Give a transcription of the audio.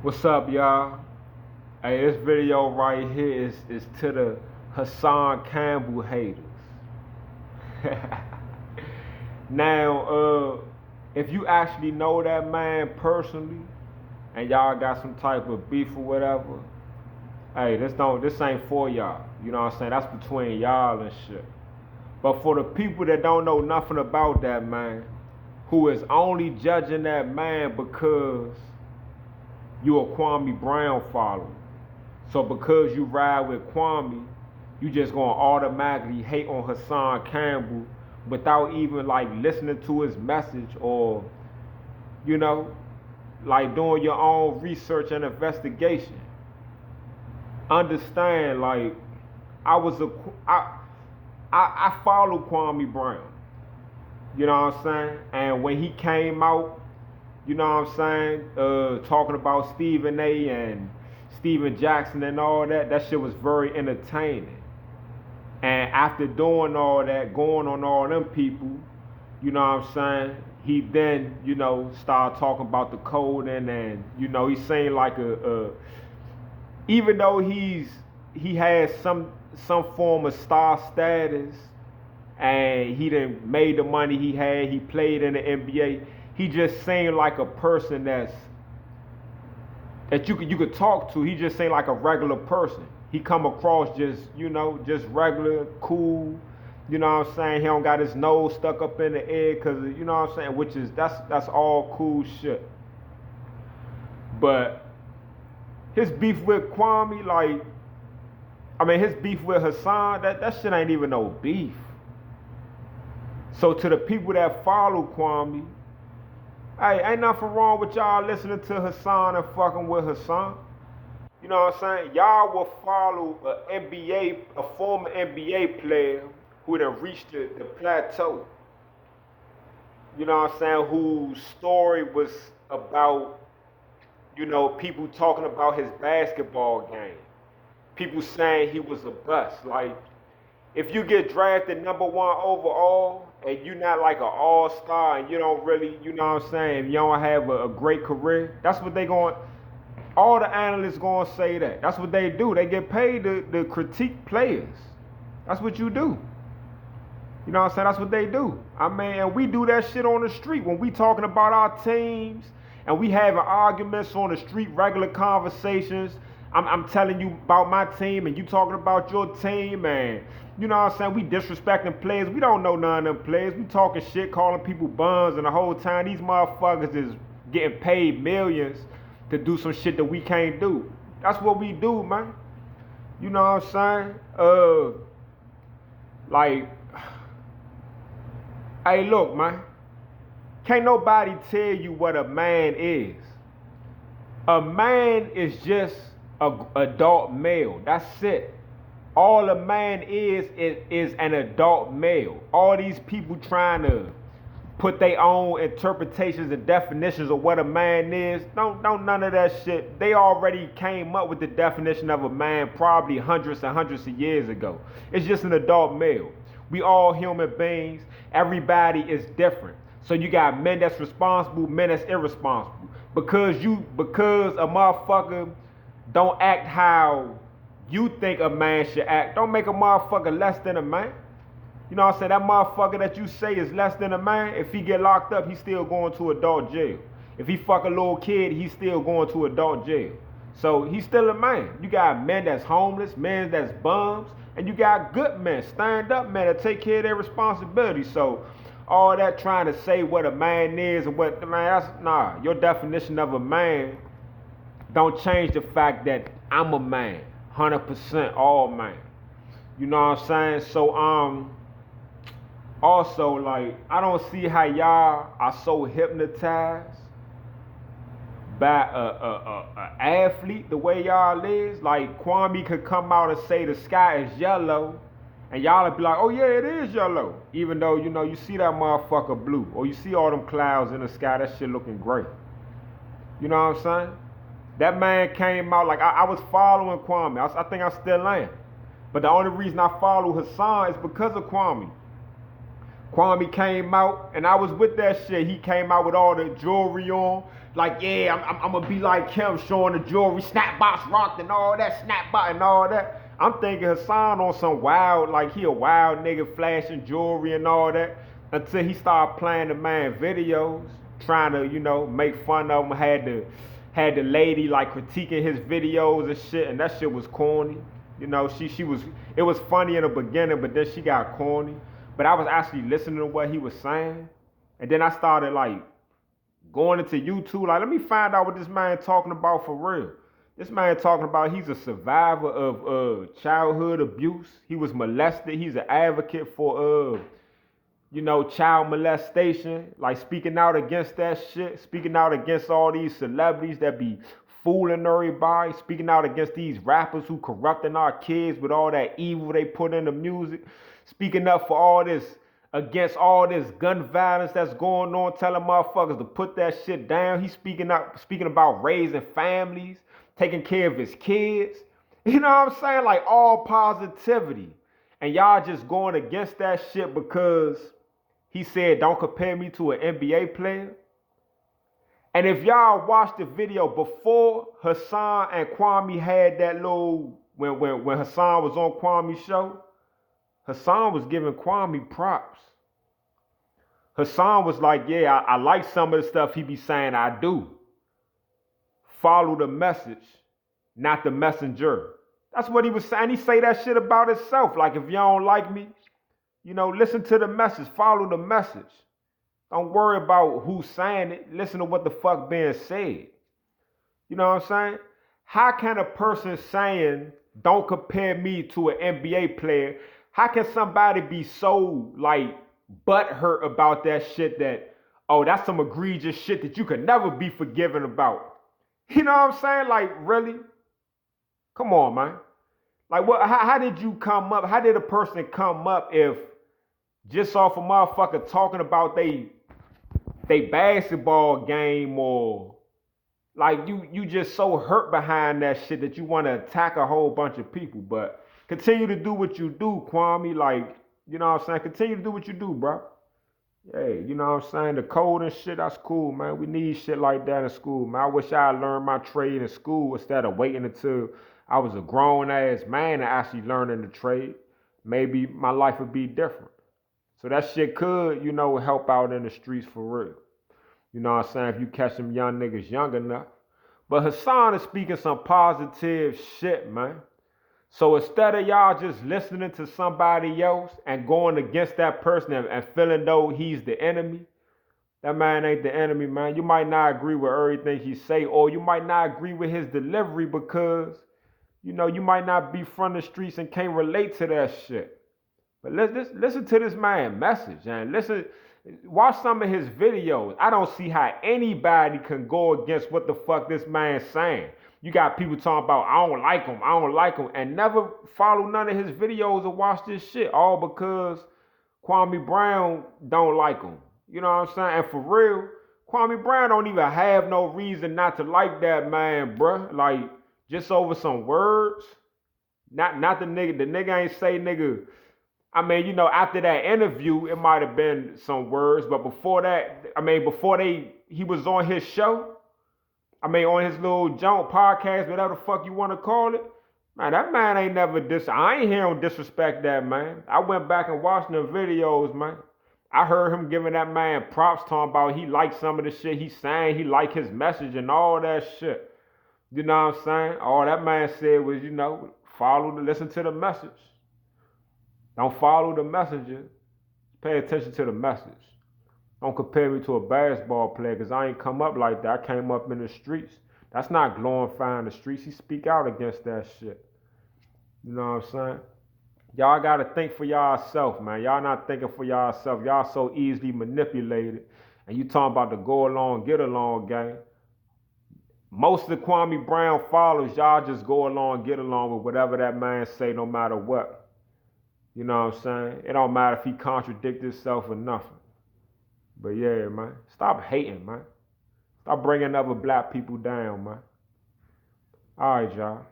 What's up, y'all? Hey, this video right here is to the Hassan Campbell haters. Now, if you actually know that man personally, and y'all got some type of beef or whatever, hey, this ain't for y'all. You know what I'm saying? That's between y'all and shit. But for the people that don't know nothing about that man, who is only judging that man because you a Kwame Brown follower. So because you ride with Kwame, you just gonna automatically hate on Hassan Campbell without even like listening to his message or, you know, like doing your own research and investigation. Understand, like I was a I follow Kwame Brown. You know what I'm saying? And when he came out, you know what I'm saying, talking about Stephen A. and Steven Jackson and all that, that shit was very entertaining. And after doing all that, going on all them people, you know what I'm saying, he then, started talking about the coding and, he seemed like even though he has some form of star status and he done made the money he had, he played in the NBA, he just seemed like a person that you could talk to. He just seemed like a regular person. He come across just regular, cool. You know what I'm saying? He don't got his nose stuck up in the air, cause you know what I'm saying, which is that's all cool shit. But his beef with Kwame, his beef with Hassan, that shit ain't even no beef. So to the people that follow Kwame, hey, ain't nothing wrong with y'all listening to Hassan and fucking with Hassan. You know what I'm saying? Y'all will follow a former NBA player who done reached the plateau. You know what I'm saying? Whose story was about, people talking about his basketball game. People saying he was a bust. Like, if you get drafted number 1 overall and you're not like an all-star and you don't really, you know what I'm saying, you don't have a great career, that's what they going, all the analysts going to say that. That's what they do. They get paid to critique players. That's what you do. You know what I'm saying? That's what they do. And we do that shit on the street when we talking about our teams and we having arguments on the street, regular conversations. I'm telling you about my team and you talking about your team, and you know what I'm saying, we disrespecting players. We don't know none of them players. We talking shit, calling people bums, and the whole time these motherfuckers is getting paid millions to do some shit that we can't do. That's what we do, man. You know what I'm saying? Like, hey, look, man. Can't nobody tell you what a man is. A man is just an adult male. That's it. All a man is an adult male. All these people trying to put their own interpretations and definitions of what a man is. Don't none of that shit. They already came up with the definition of a man probably hundreds and hundreds of years ago. It's just an adult male. We all human beings. Everybody is different. So you got men that's responsible, men that's irresponsible. Because a motherfucker don't act how you think a man should act, don't make a motherfucker less than a man. You know what I'm saying? That motherfucker that you say is less than a man, if he get locked up, he's still going to adult jail. If he fuck a little kid, he's still going to adult jail. So he's still a man. You got men that's homeless, men that's bums, and you got good men, stand-up men that take care of their responsibilities. So all that trying to say what a man is and what, man, that's, nah. Your definition of a man don't change the fact that I'm a man, 100% all man. You know what I'm saying? So also, like, I don't see how y'all are so hypnotized by a athlete the way y'all is. Like, Kwame could come out and say the sky is yellow, and y'all would be like, oh yeah, it is yellow. Even though, you see that motherfucker blue, or you see all them clouds in the sky, that shit looking great. You know what I'm saying? That man came out, like, I was following Kwame. I think I still am. But the only reason I follow Hassan is because of Kwame. Kwame came out, and I was with that shit. He came out with all the jewelry on. like, yeah, I'm gonna be like him, showing the jewelry, snapbox rocked and all that, snapbot and all that. I'm thinking Hassan on some wild, like he a wild nigga flashing jewelry and all that, until he started playing the man videos, trying to, make fun of him. Had the lady like critiquing his videos and shit, and that shit was corny. She was, it was funny in the beginning, but then she got corny. But I was actually listening to what he was saying, and then I started like going into YouTube, like, let me find out what this man talking about for real. This man talking about he's a survivor of childhood abuse. He was molested. He's an advocate for child molestation, like speaking out against that shit, speaking out against all these celebrities that be fooling everybody, speaking out against these rappers who corrupting our kids with all that evil they put in the music, speaking up for all this, against all this gun violence that's going on, telling motherfuckers to put that shit down. He's speaking about raising families, taking care of his kids. You know what I'm saying? Like all positivity. And y'all just going against that shit because he said, don't compare me to an NBA player. And if y'all watched the video before Hassan and Kwame had that little, when Hassan was on Kwame's show, Hassan was giving Kwame props. Hassan was like, yeah, I like some of the stuff he be saying I do. Follow the message, not the messenger. That's what he was saying. He say that shit about himself. Like, if you don't like me, listen to the message, follow the message. Don't worry about who's saying it. Listen to what the fuck being said. You know what I'm saying? How can a person saying, don't compare me to an NBA player, how can somebody be so, like, butthurt about that shit that, oh, that's some egregious shit that you could never be forgiven about? You know what I'm saying? Like, really? Come on, man. Like, what? How did you come up? How did a person come up if just off a motherfucker talking about they basketball game, or like you just so hurt behind that shit that you want to attack a whole bunch of people? But continue to do what you do, Kwame. Like, you know what I'm saying? Continue to do what you do, bro. Hey, you know what I'm saying? The code and shit, that's cool, man. We need shit like that in school, man. I wish I had learned my trade in school instead of waiting until I was a grown-ass man and actually learning the trade. Maybe my life would be different. So that shit could, help out in the streets for real. You know what I'm saying? If you catch them young niggas young enough. But Hassan is speaking some positive shit, man. So instead of y'all just listening to somebody else and going against that person and feeling though he's the enemy, that man ain't the enemy, man. You might not agree with everything he say, or you might not agree with his delivery because, you might not be from the streets and can't relate to that shit. But listen to this man's message, and watch some of his videos. I don't see how anybody can go against what the fuck this man's saying. You got people talking about, I don't like him, and never follow none of his videos or watch this shit, all because Kwame Brown don't like him. You know what I'm saying? And for real, Kwame Brown don't even have no reason not to like that man, bruh. Like, just over some words. Not the nigga. The nigga ain't say nigga. I mean, after that interview, it might have been some words, but before that, he was on his show. On his little junk podcast, whatever the fuck you want to call it. Man, that man ain't never I ain't hear him disrespect that man. I went back and watched the videos, man. I heard him giving that man props, talking about he liked some of the shit he's saying, he liked his message and all that shit. You know what I'm saying? All that man said was, listen to the message. Don't follow the messenger. Pay attention to the message. Don't compare me to a basketball player, because I ain't come up like that. I came up in the streets. That's not glorifying the streets. He speak out against that shit. You know what I'm saying? Y'all got to think for y'allself, man. Y'all not thinking for y'allself. Y'all so easily manipulated. And you talking about the go along, get along game. Most of the Kwame Brown followers, y'all just go along, get along with whatever that man say, no matter what. You know what I'm saying? It don't matter if he contradicts himself or nothing. But yeah, man, stop hating, man. Stop bringing other black people down, man. All right, y'all.